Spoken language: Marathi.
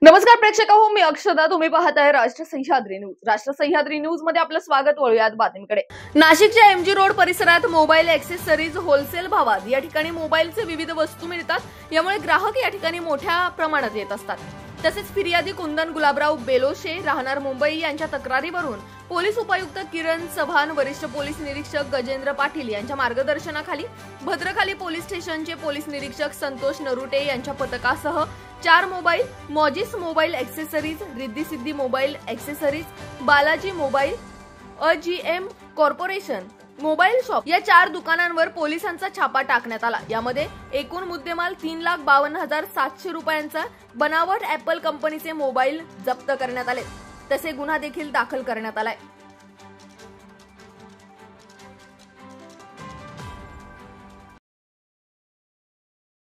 नमस्कार प्रेक्षक हो, मी अक्षदा. तुम्ही पाहताय राष्ट्र सह्याद्री न्यूज. राष्ट्र सह्याद्री न्यूज मध्ये आपलं स्वागत. वळूयात बातमीकडे. नाशिकच्या एमजी रोड परिसरात मोबाईल ॲक्सेसरीज होलसेल भावात या ठिकाणी मोबाईलचे विविध वस्तू मिळतात. यामुळे ग्राहक या ठिकाणी मोठ्या प्रमाणात येत असतात. तसेच फिर्यादी कुंदन गुलाबराव बेलोशे राहणार मुंबई यांच्या तक्रारीवरून पोलीस उपायुक्त किरण चव्हाण, वरिष्ठ पोलीस निरीक्षक गजेंद्र पाटील यांच्या मार्गदर्शनाखाली भद्रकाली पोलीस स्टेशनचे पोलीस निरीक्षक संतोष नरुटे यांच्या पथकासह 4 मोबाईल, मॉजिस mobile accessories, Riddhi Siddhi mobile accessories, Balaji mobile, अजीएम कॉर्पोरेशन मोबाईल शॉप या 4 दुकानांवर पोलिसांचा छापा टाकण्यात आला. यामध्ये एकूण मुद्देमाल 3,52,700 रुपयांचा बनावट ॲपल कंपनीचे मोबाईल जप्त करण्यात आले. तसे गुन्हा देखील दाखल करण्यात आलाय.